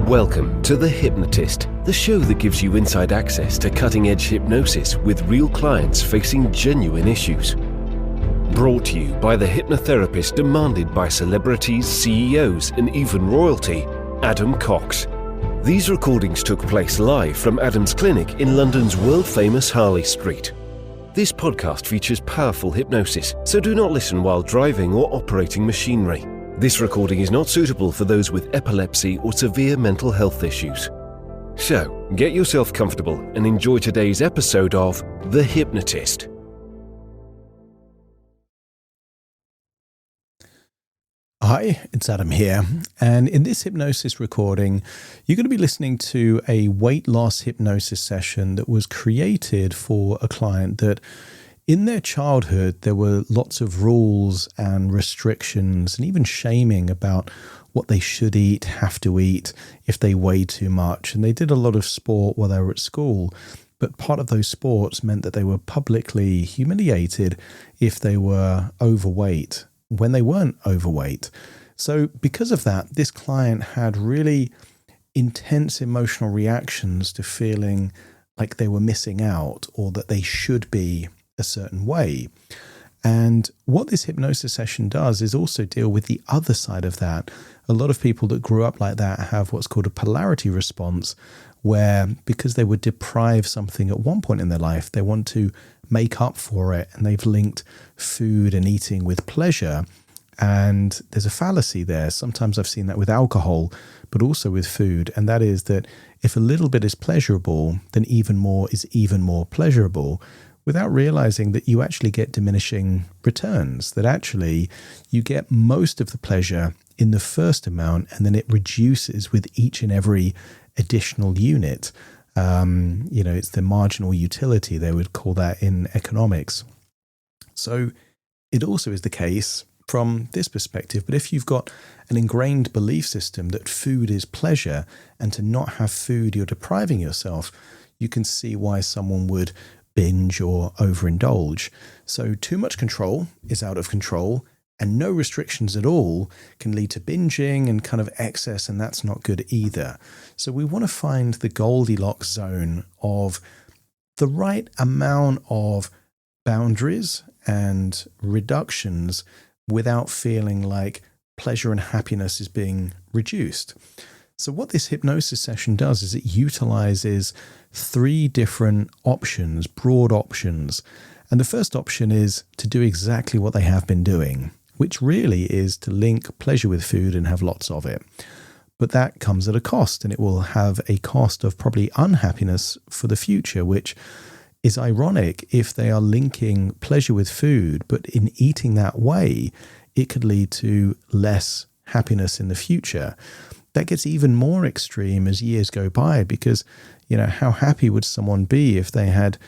Welcome to The Hypnotist, the show that gives you inside access to cutting-edge hypnosis with real clients facing genuine issues. Brought to you by the hypnotherapist demanded by celebrities, CEOs, and even royalty, Adam Cox. These recordings took place live from Adam's clinic in London's world-famous Harley Street. This podcast features powerful hypnosis, so do not listen while driving or operating machinery. This recording is not suitable for those with epilepsy or severe mental health issues. So, get yourself comfortable and enjoy today's episode of The Hypnotist. Hi, it's Adam here, and in this hypnosis recording, you're going to be listening to a weight loss hypnosis session that was created for a client that in their childhood, there were lots of rules and restrictions and even shaming about what they should eat, have to eat, if they weigh too much. And they did a lot of sport while they were at school. But part of those sports meant that they were publicly humiliated if they were overweight when they weren't overweight. So because of that, this client had really intense emotional reactions to feeling like they were missing out or that they should be a certain way. And what this hypnosis session does is also deal with the other side of that. A lot of people that grew up like that have what's called a polarity response, where because they were deprived something at one point in their life, they want to make up for it, and they've linked food and eating with pleasure. And there's a fallacy there. Sometimes I've seen that with alcohol, but also with food. And that is that if a little bit is pleasurable, then even more is even more pleasurable, without realizing that you actually get diminishing returns, that actually you get most of the pleasure in the first amount, and then it reduces with each and every additional unit. It's the marginal utility, they would call that in economics. So it also is the case from this perspective. But if you've got an ingrained belief system that food is pleasure, and to not have food, you're depriving yourself, you can see why someone would binge or overindulge. So too much control is out of control, and no restrictions at all can lead to binging and kind of excess, and that's not good either. So we want to find the Goldilocks zone of the right amount of boundaries and reductions without feeling like pleasure and happiness is being reduced. So what this hypnosis session does is it utilizes 3 different options, broad options. And the first option is to do exactly what they have been doing, which really is to link pleasure with food and have lots of it. But that comes at a cost, and it will have a cost of probably unhappiness for the future, which is ironic if they are linking pleasure with food, but in eating that way, it could lead to less happiness in the future. That gets even more extreme as years go by, because, how happy would someone be if they had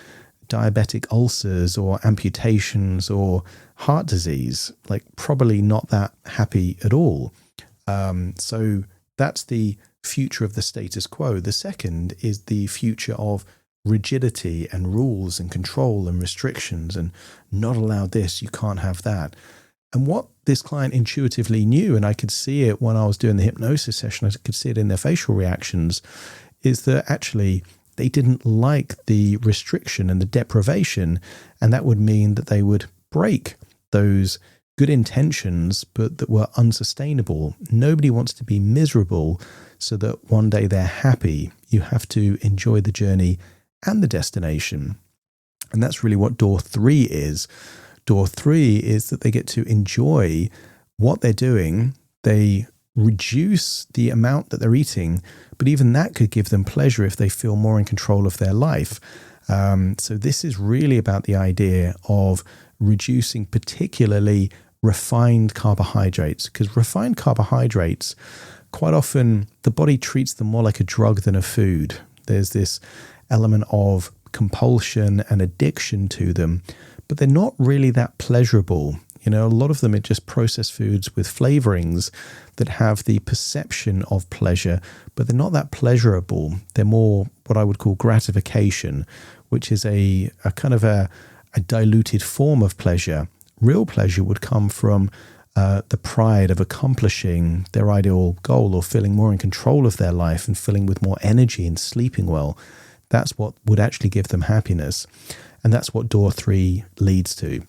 diabetic ulcers or amputations or heart disease? Like, probably not that happy at all. So that's the future of the status quo. The second is the future of rigidity and rules and control and restrictions, and not allowed this, you can't have that. And what this client intuitively knew, and I could see it when I was doing the hypnosis session, I could see it in their facial reactions, is that actually they didn't like the restriction and the deprivation, and that would mean that they would break those good intentions, but that were unsustainable. Nobody wants to be miserable so that one day they're happy. You have to enjoy the journey and the destination. And that's really what door 3 is. Door 3 is that they get to enjoy what they're doing. They reduce the amount that they're eating, but even that could give them pleasure if they feel more in control of their life. So this is really about the idea of reducing particularly refined carbohydrates, because refined carbohydrates, quite often the body treats them more like a drug than a food. There's this element of compulsion and addiction to them, but they're not really that pleasurable. A lot of them are just processed foods with flavorings that have the perception of pleasure, but they're not that pleasurable. They're more what I would call gratification, which is a kind of a diluted form of pleasure. Real pleasure would come from the pride of accomplishing their ideal goal or feeling more in control of their life and feeling with more energy and sleeping well. That's what would actually give them happiness. And that's what door 3 leads to.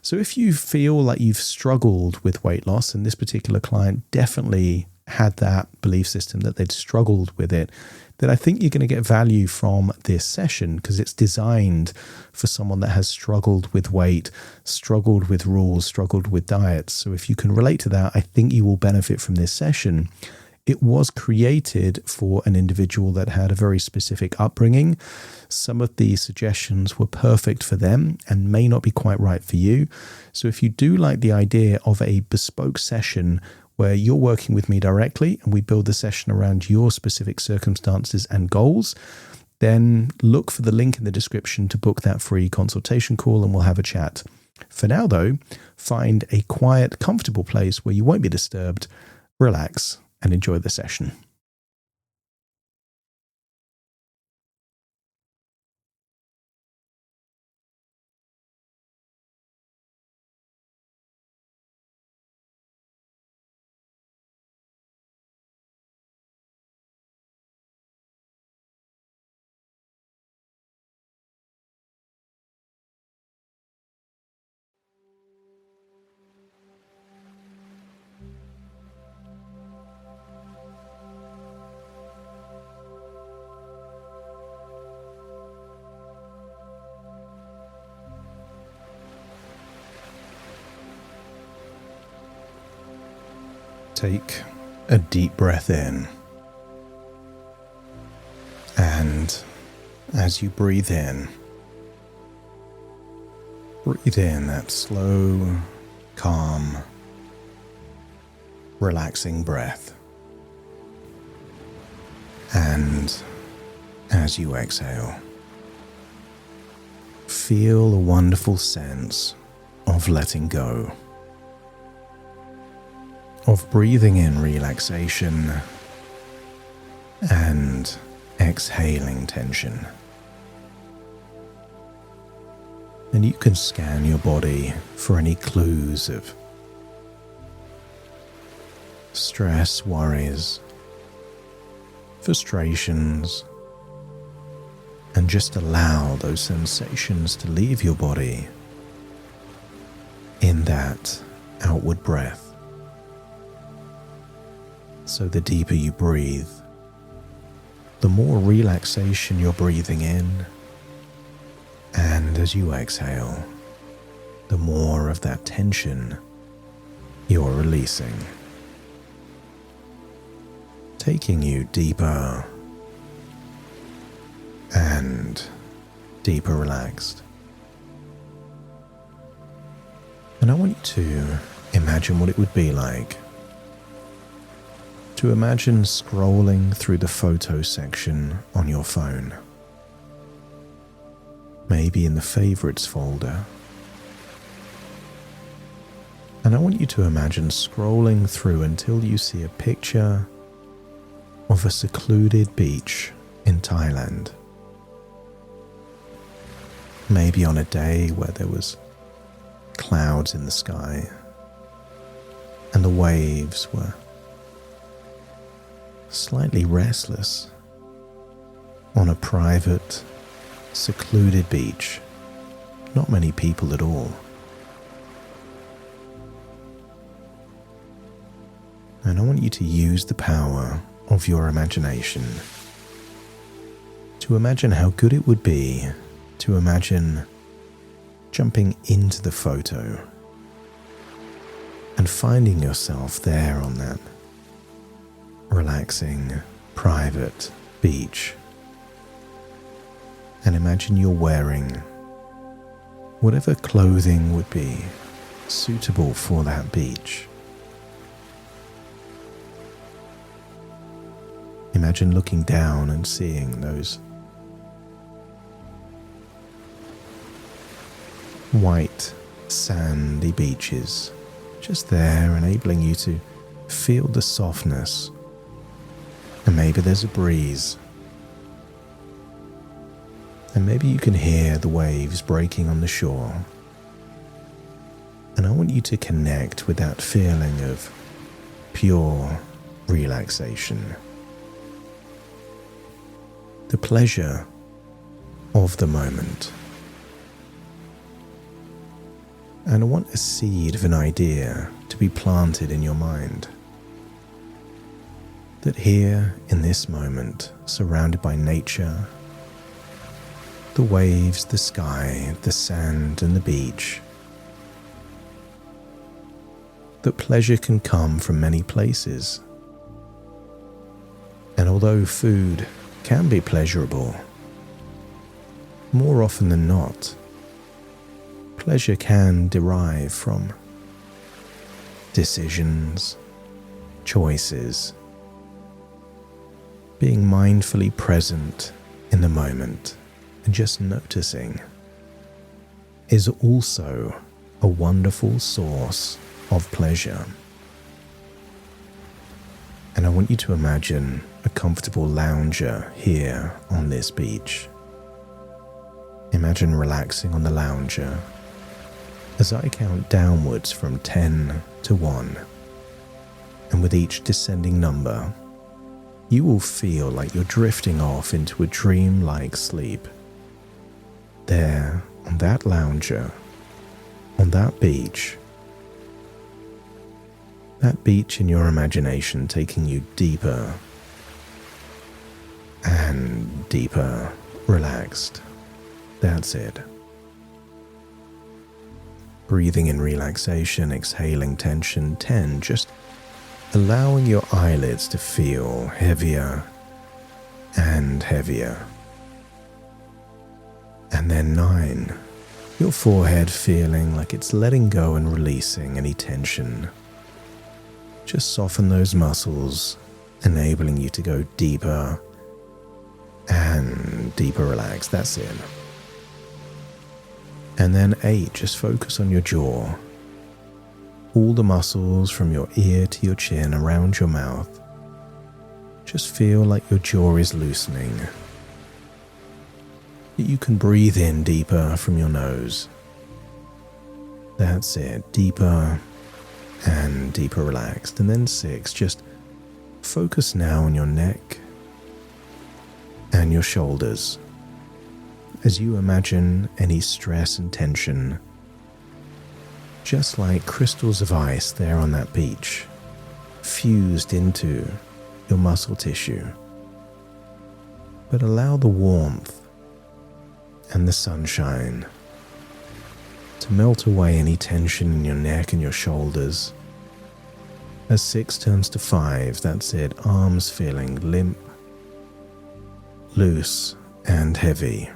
So if you feel like you've struggled with weight loss, and this particular client definitely had that belief system that they'd struggled with it, then I think you're going to get value from this session, because it's designed for someone that has struggled with weight, struggled with rules, struggled with diets. So if you can relate to that, I think you will benefit from this session. It was created for an individual that had a very specific upbringing. Some of the suggestions were perfect for them and may not be quite right for you. So if you do like the idea of a bespoke session where you're working with me directly and we build the session around your specific circumstances and goals, then look for the link in the description to book that free consultation call and we'll have a chat. For now though, find a quiet, comfortable place where you won't be disturbed, relax, and enjoy the session. Take a deep breath in, and as you breathe in that slow, calm, relaxing breath. And as you exhale, feel a wonderful sense of letting go, of breathing in relaxation and exhaling tension. And you can scan your body for any clues of stress, worries, frustrations, and just allow those sensations to leave your body in that outward breath. So the deeper you breathe, the more relaxation you're breathing in, and as you exhale, the more of that tension you're releasing, taking you deeper and deeper relaxed. And I want you to imagine what it would be like to imagine scrolling through the photo section on your phone, maybe in the favorites folder. And I want you to imagine scrolling through until you see a picture of a secluded beach in Thailand. Maybe on a day where there was clouds in the sky and the waves were slightly restless on a private, secluded beach. Not many people at all. And I want you to use the power of your imagination to imagine how good it would be to imagine jumping into the photo and finding yourself there on that relaxing, private beach. And imagine you're wearing whatever clothing would be suitable for that beach. Imagine looking down and seeing those white, sandy beaches just there, enabling you to feel the softness. And maybe there's a breeze. And maybe you can hear the waves breaking on the shore. And I want you to connect with that feeling of pure relaxation. The pleasure of the moment. And I want a seed of an idea to be planted in your mind. That here, in this moment, surrounded by nature, the waves, the sky, the sand and the beach, that pleasure can come from many places. And although food can be pleasurable, more often than not, pleasure can derive from decisions, choices, being mindfully present in the moment and just noticing is also a wonderful source of pleasure. And I want you to imagine a comfortable lounger here on this beach. Imagine relaxing on the lounger as I count downwards from 10 to 1. And with each descending number, you will feel like you're drifting off into a dream-like sleep. There, on that lounger, on that beach in your imagination taking you deeper and deeper relaxed. That's it. Breathing in relaxation, exhaling tension. 10, just allowing your eyelids to feel heavier and heavier. And then 9, your forehead feeling like it's letting go and releasing any tension. Just soften those muscles, enabling you to go deeper and deeper relaxed. That's it. And then 8, just focus on your jaw. All the muscles from your ear to your chin around your mouth. Just feel like your jaw is loosening. You can breathe in deeper from your nose. That's it, deeper and deeper relaxed. And then 6, just focus now on your neck and your shoulders as you imagine any stress and tension, just like crystals of ice there on that beach, fused into your muscle tissue. But allow the warmth and the sunshine to melt away any tension in your neck and your shoulders. As 6 turns to 5, that's it, arms feeling limp, loose and heavy.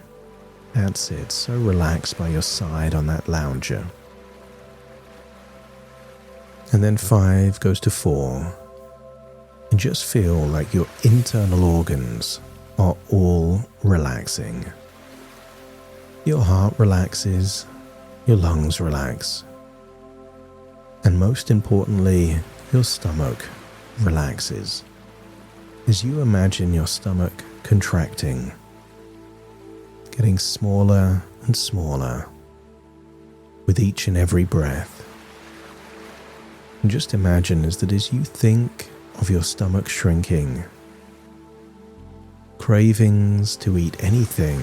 That's it, so relaxed by your side on that lounger. And then 5 goes to 4, and just feel like your internal organs are all relaxing. Your heart relaxes, your lungs relax, and most importantly, your stomach relaxes. As you imagine your stomach contracting, getting smaller and smaller with each and every breath. And just imagine as you think of your stomach shrinking, cravings to eat anything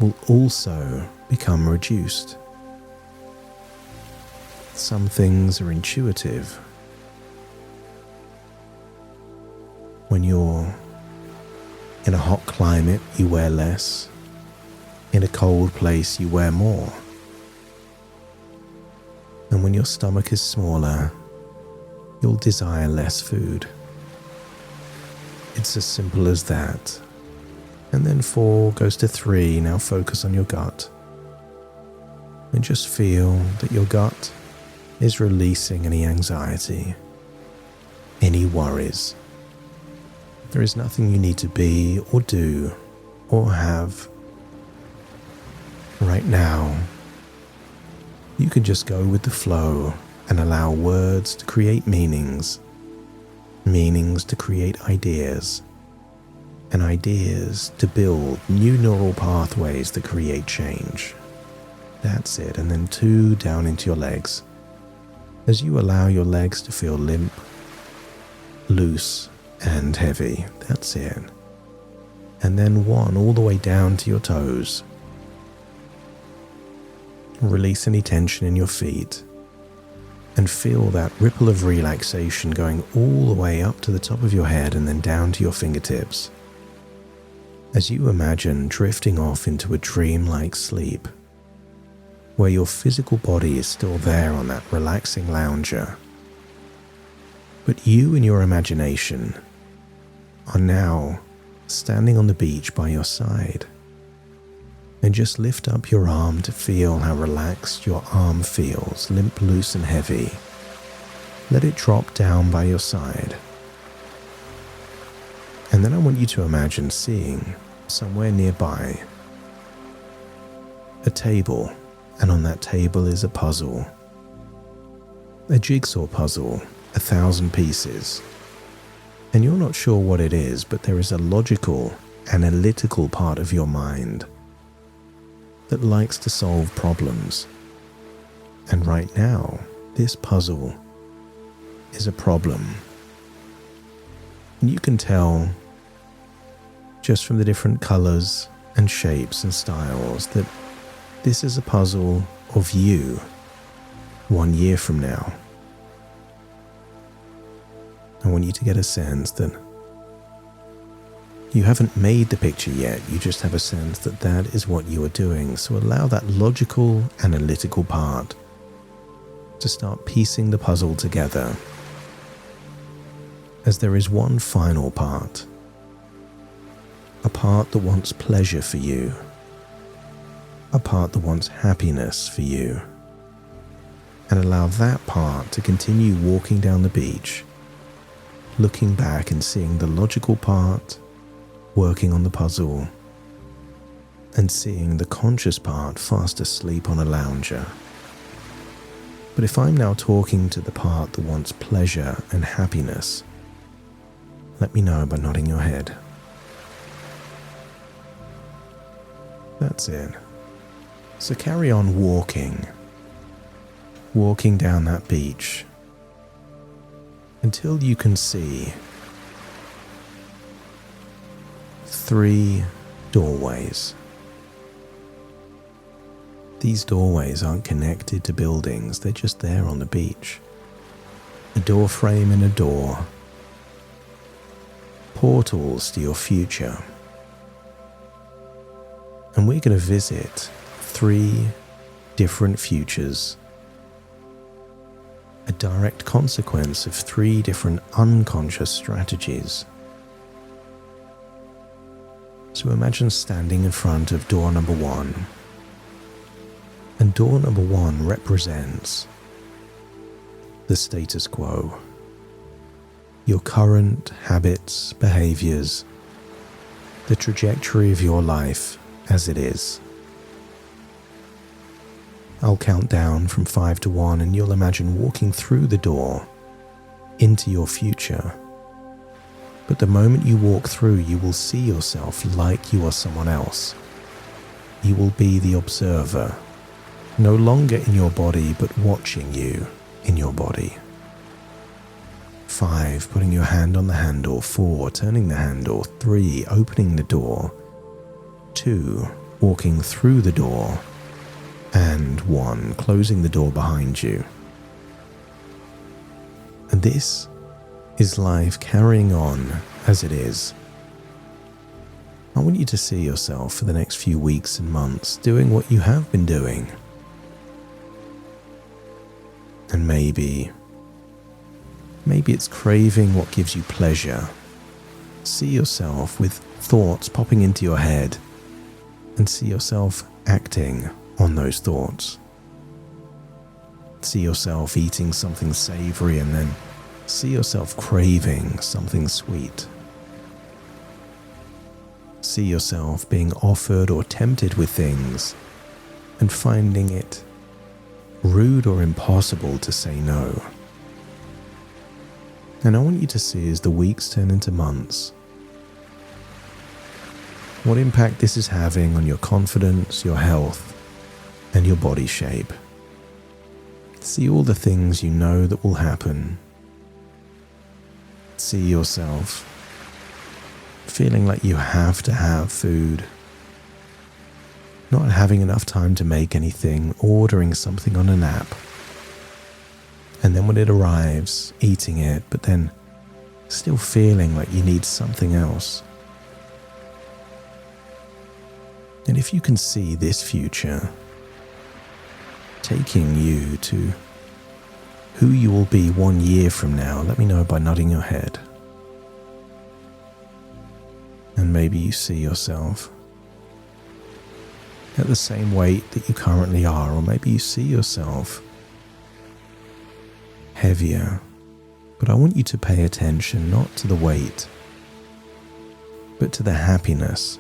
will also become reduced. Some things are intuitive. When you're in a hot climate, you wear less. In a cold place, you wear more. And when your stomach is smaller, you'll desire less food. It's as simple as that. And then 4 goes to 3. Now focus on your gut. And just feel that your gut is releasing any anxiety, any worries. There is nothing you need to be or do or have. Right now, you can just go with the flow and allow words to create meanings, meanings to create ideas, and ideas to build new neural pathways that create change. That's it. And then 2 down into your legs. As you allow your legs to feel limp, loose, and heavy. That's it. And then 1 all the way down to your toes. Release any tension in your feet. And feel that ripple of relaxation going all the way up to the top of your head and then down to your fingertips. As you imagine drifting off into a dreamlike sleep, where your physical body is still there on that relaxing lounger, but you in your imagination are now standing on the beach by your side. And just lift up your arm to feel how relaxed your arm feels, limp, loose and heavy. Let it drop down by your side. And then I want you to imagine seeing somewhere nearby a table, and on that table is a puzzle. A jigsaw puzzle, 1,000 pieces. And you're not sure what it is, but there is a logical, analytical part of your mind that likes to solve problems. And right now, this puzzle is a problem. And you can tell just from the different colors and shapes and styles that this is a puzzle of you 1 year from now. I want you to get a sense that you haven't made the picture yet, you just have a sense that that is what you are doing. So allow that logical, analytical part to start piecing the puzzle together, as there is one final part, a part that wants pleasure for you, a part that wants happiness for you, and allow that part to continue walking down the beach, looking back and seeing the logical part working on the puzzle, and seeing the conscious part fast asleep on a lounger. But if I'm now talking to the part that wants pleasure and happiness, let me know by nodding your head. That's it. So carry on walking down that beach until you can see 3 doorways. These doorways aren't connected to buildings, they're just there on the beach. A door frame in a door. Portals to your future. And we're going to visit 3 different futures. A direct consequence of 3 different unconscious strategies. So imagine standing in front of door number 1. And door number 1 represents the status quo. Your current habits, behaviors, the trajectory of your life as it is. I'll count down from 5 to 1 and you'll imagine walking through the door into your future. But the moment you walk through, you will see yourself like you are someone else. You will be the observer, no longer in your body, but watching you in your body. 5, putting your hand on the handle. 4, turning the handle. 3, opening the door. 2, walking through the door. And 1, closing the door behind you. And this is life carrying on as it is. I want you to see yourself for the next few weeks and months doing what you have been doing. And maybe it's craving what gives you pleasure. See yourself with thoughts popping into your head and see yourself acting on those thoughts. See yourself eating something savory and then see yourself craving something sweet. See yourself being offered or tempted with things and finding it rude or impossible to say no. And I want you to see as the weeks turn into months, what impact this is having on your confidence, your health, and your body shape. See all the things you know that will happen. See yourself feeling like you have to have food, not having enough time to make anything, ordering something on an app, and then when it arrives, eating it, but then still feeling like you need something else. And if you can see this future taking you to who you will be 1 year from now, let me know by nodding your head. And maybe you see yourself at the same weight that you currently are, or maybe you see yourself heavier. But I want you to pay attention not to the weight, but to the happiness.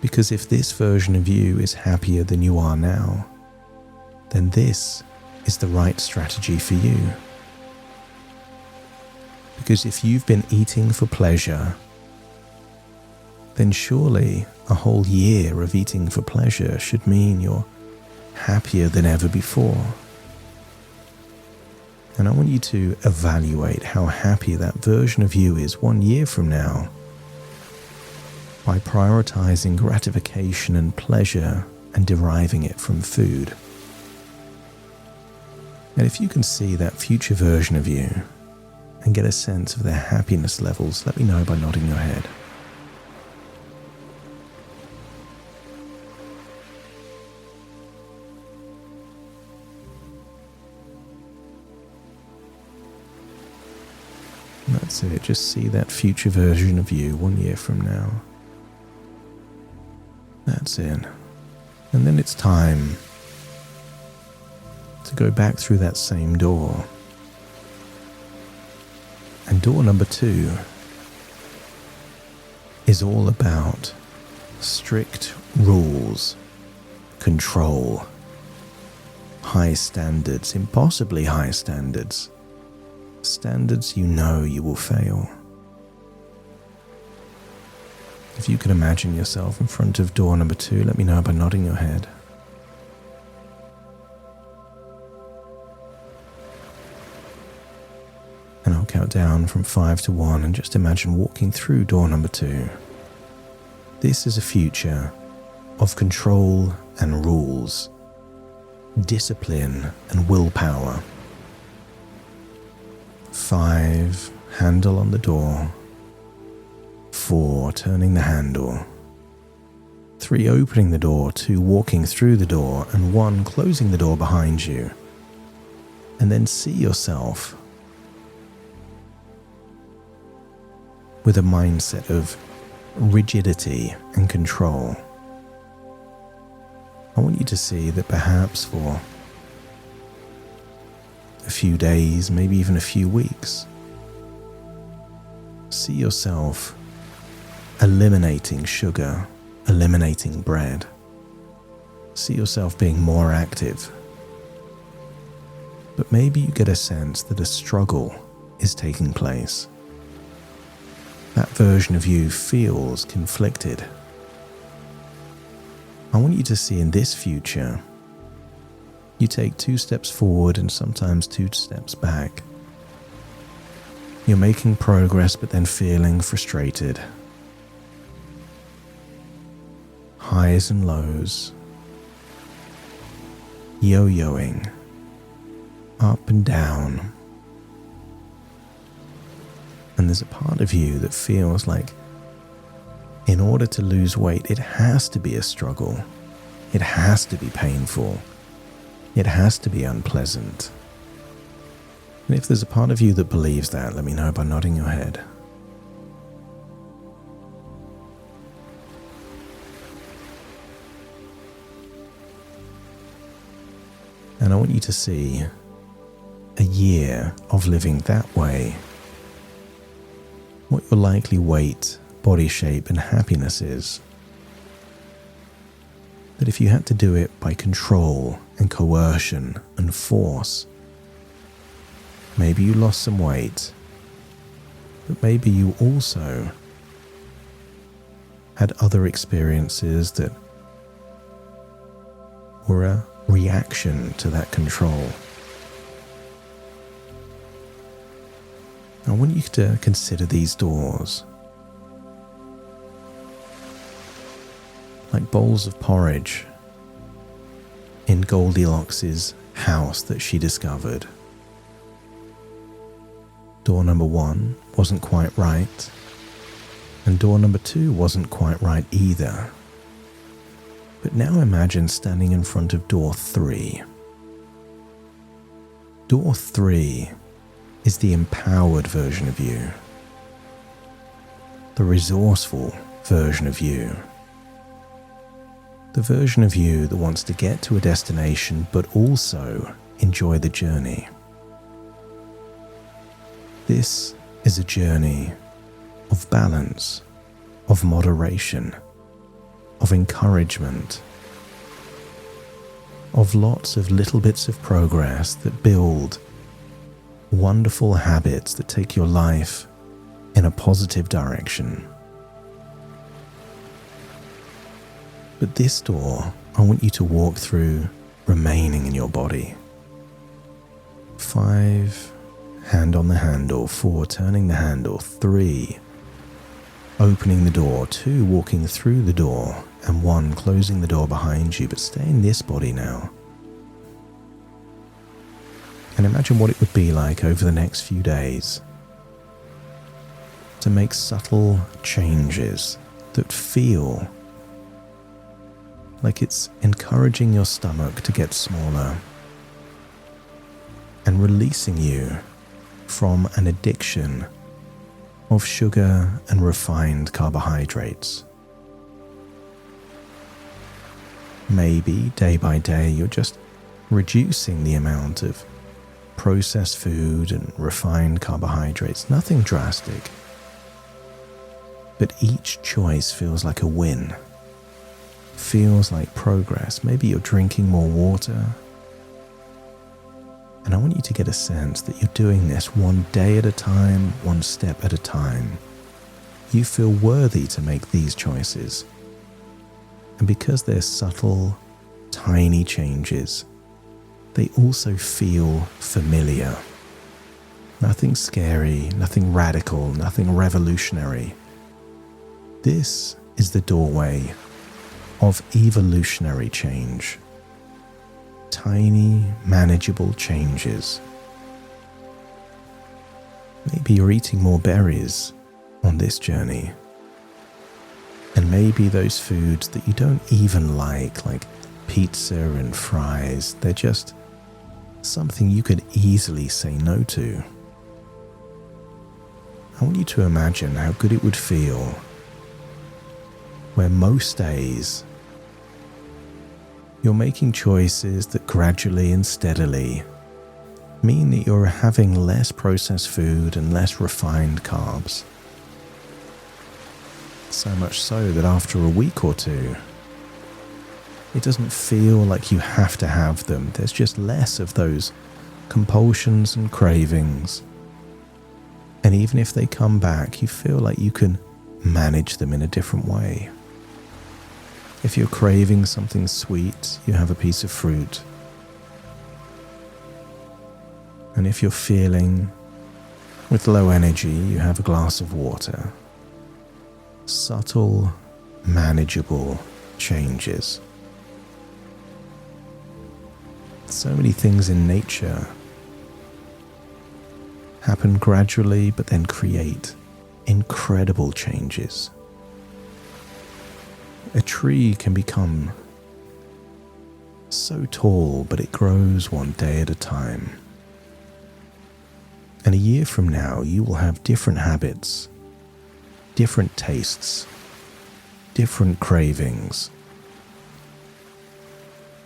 Because if this version of you is happier than you are now, then this is the right strategy for you. Because if you've been eating for pleasure, then surely a whole year of eating for pleasure should mean you're happier than ever before. And I want you to evaluate how happy that version of you is 1 year from now by prioritizing gratification and pleasure and deriving it from food. And if you can see that future version of you and get a sense of their happiness levels, let me know by nodding your head. And that's it, just see that future version of you 1 year from now. That's it. And then it's time to go back through that same door. And door number 2 is all about strict rules, control, high standards, impossibly high standards. Standards you know you will fail. If you can imagine yourself in front of door number 2, let me know by nodding your head. And I'll count down from 5 to 1 and just imagine walking through door number 2. This is a future of control and rules, discipline and willpower. 5, handle on the door. 4, turning the handle. 3, opening the door. 2, walking through the door. And 1, closing the door behind you. And then see yourself with a mindset of rigidity and control. I want you to see that perhaps for a few days, maybe even a few weeks, see yourself eliminating sugar, eliminating bread. See yourself being more active. But maybe you get a sense that a struggle is taking place. That version of you feels conflicted. I want you to see in this future, you take 2 steps forward and sometimes 2 steps back. You're making progress but then feeling frustrated. Highs and lows. Yo-yoing. Up and down. And there's a part of you that feels like in order to lose weight, it has to be a struggle. It has to be painful. It has to be unpleasant. And if there's a part of you that believes that, let me know by nodding your head. And I want you to see a year of living that way, what your likely weight, body shape and happiness is. That if you had to do it by control and coercion and force, maybe you lost some weight, but maybe you also had other experiences that or a reaction to that control. I want you to consider these doors like bowls of porridge in Goldilocks' house that she discovered. Door number 1 wasn't quite right, and door number 2 wasn't quite right either. But now imagine standing in front of door 3. Door 3 is the empowered version of you, the resourceful version of you, the version of you that wants to get to a destination but also enjoy the journey. This is a journey of balance, of moderation, of encouragement, of lots of little bits of progress that build wonderful habits that take your life in a positive direction. But this door, I want you to walk through remaining in your body. 5, hand on the handle. 4, turning the handle. 3, opening the door. 2, walking through the door. And 1, closing the door behind you. But stay in this body now. And imagine what it would be like over the next few days to make subtle changes that feel like it's encouraging your stomach to get smaller and releasing you from an addiction of sugar and refined carbohydrates. Maybe day by day you're just reducing the amount of processed food and refined carbohydrates, nothing drastic. But each choice feels like a win, feels like progress. Maybe you're drinking more water. And I want you to get a sense that you're doing this one day at a time, one step at a time. You feel worthy to make these choices. And because they're subtle, tiny changes, they also feel familiar. Nothing scary, nothing radical, nothing revolutionary. This is the doorway of evolutionary change. Tiny, manageable changes. Maybe you're eating more berries on this journey. And maybe those foods that you don't even like pizza and fries, they're just something you could easily say no to. I want you to imagine how good it would feel where most days you're making choices that gradually and steadily mean that you're having less processed food and less refined carbs. So much so that after a week or two, it doesn't feel like you have to have them. There's just less of those compulsions and cravings. And even if they come back, you feel like you can manage them in a different way. If you're craving something sweet, you have a piece of fruit. And if you're feeling with low energy, you have a glass of water. Subtle, manageable changes. So many things in nature happen gradually but then create incredible changes. A tree can become so tall, but it grows one day at a time. And a year from now, you will have different habits, different tastes, different cravings,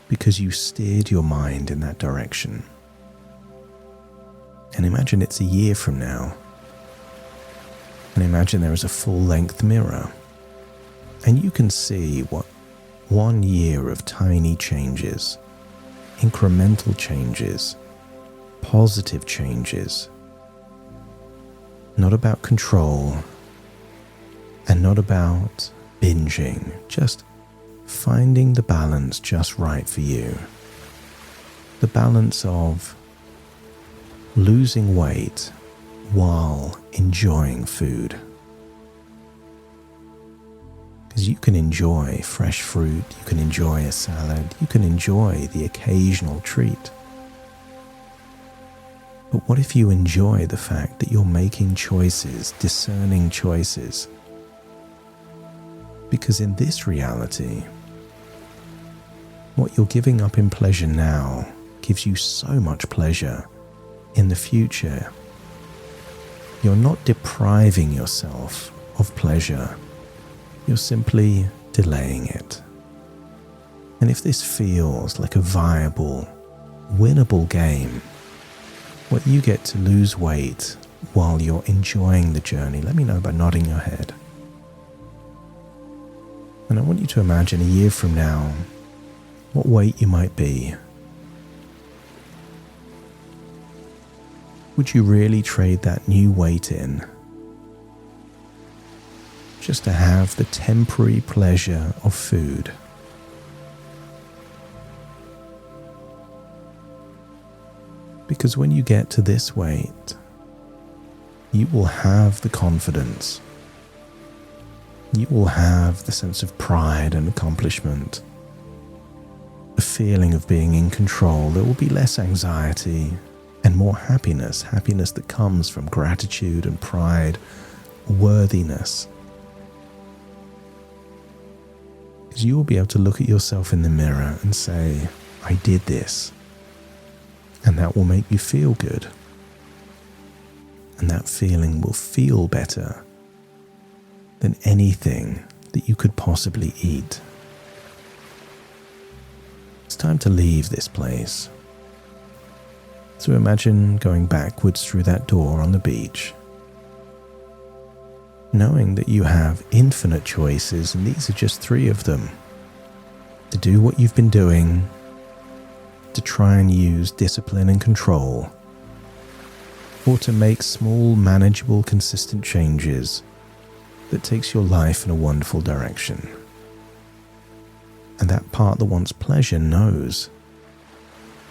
because you steered your mind in that direction. And imagine it's a year from now. And imagine there is a full-length mirror. And you can see what 1 year of tiny changes, incremental changes, positive changes, not about control and not about binging, just finding the balance just right for you. The balance of losing weight while enjoying food. Because you can enjoy fresh fruit, you can enjoy a salad, you can enjoy the occasional treat. But what if you enjoy the fact that you're making choices, discerning choices? Because in this reality, what you're giving up in pleasure now gives you so much pleasure in the future. You're not depriving yourself of pleasure. You're simply delaying it. And if this feels like a viable, winnable game, where you get to lose weight while you're enjoying the journey, let me know by nodding your head. And I want you to imagine a year from now, what weight you might be. Would you really trade that new weight in just to have the temporary pleasure of food? Because when you get to this weight, you will have the confidence, you will have the sense of pride and accomplishment, a feeling of being in control. There will be less anxiety and more happiness that comes from gratitude and pride, worthiness. Because you will be able to look at yourself in the mirror and say, I did this. And that will make you feel good. And that feeling will feel better than anything that you could possibly eat. It's time to leave this place. So imagine going backwards through that door on the beach, knowing that you have infinite choices, and these are just 3 of them. To do what you've been doing, to try and use discipline and control, or to make small, manageable, consistent changes that takes your life in a wonderful direction. And that part that wants pleasure knows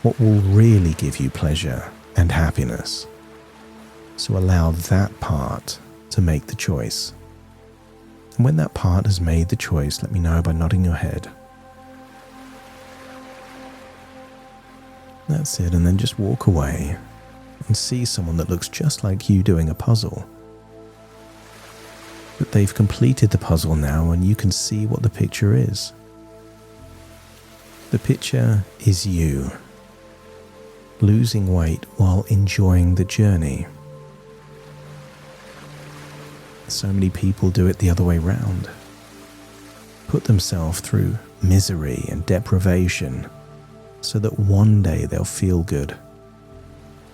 what will really give you pleasure and happiness. So allow that part to make the choice. And when that part has made the choice, let me know by nodding your head. That's it, and then just walk away and see someone that looks just like you doing a puzzle. But they've completed the puzzle now, and you can see what the picture is. The picture is you, losing weight while enjoying the journey. So many people do it the other way round. Put themselves through misery and deprivation so that one day they'll feel good.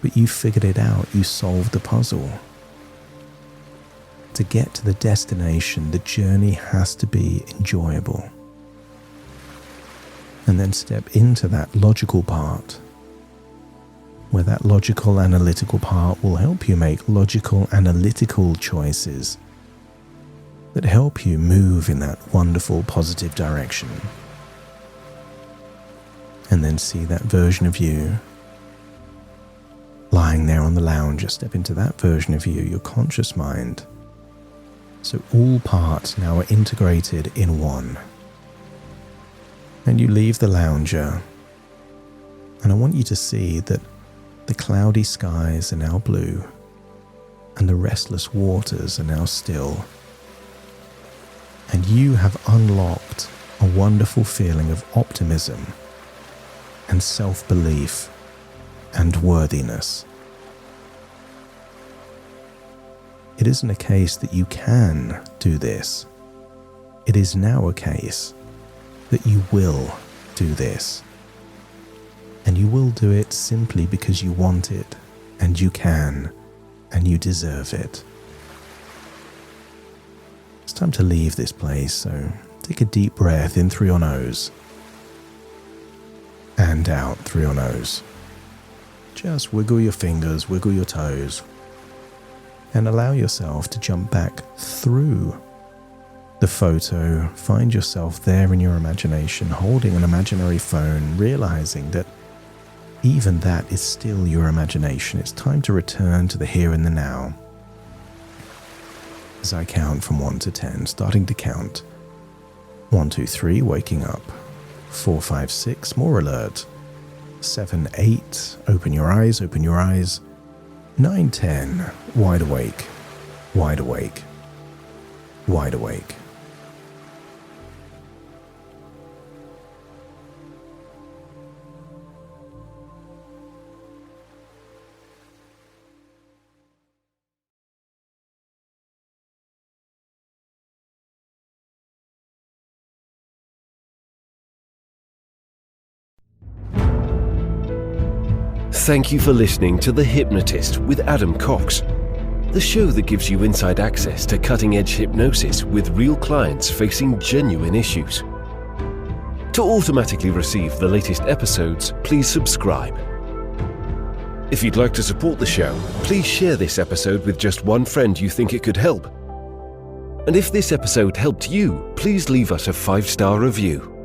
But you figured it out, you solved the puzzle. To get to the destination, the journey has to be enjoyable. And then step into that logical part, where that logical analytical part will help you make logical analytical choices that help you move in that wonderful positive direction. And then see that version of you lying there on the lounger. Step into that version of you, your conscious mind. So all parts now are integrated in one. And you leave the lounger, and I want you to see that the cloudy skies are now blue, and the restless waters are now still. And you have unlocked a wonderful feeling of optimism and self-belief and worthiness. It isn't a case that you can do this. It is now a case that you will do this. And you will do it simply because you want it, and you can, and you deserve it. It's time to leave this place, so take a deep breath in through your nose and out through your nose. Just wiggle your fingers, wiggle your toes, and allow yourself to jump back through the photo, find yourself there in your imagination, holding an imaginary phone, realizing that even that is still your imagination. It's time to return to the here and the now. As I count from 1 to 10, starting to count. 1, 2, 3, waking up. 4, 5, 6, more alert. 7, 8, open your eyes, open your eyes. 9, 10, wide awake, wide awake, wide awake. Thank you for listening to The Hypnotist with Adam Cox, the show that gives you inside access to cutting-edge hypnosis with real clients facing genuine issues. To automatically receive the latest episodes, please subscribe. If you'd like to support the show, please share this episode with just one friend you think it could help. And if this episode helped you, please leave us a 5-star review.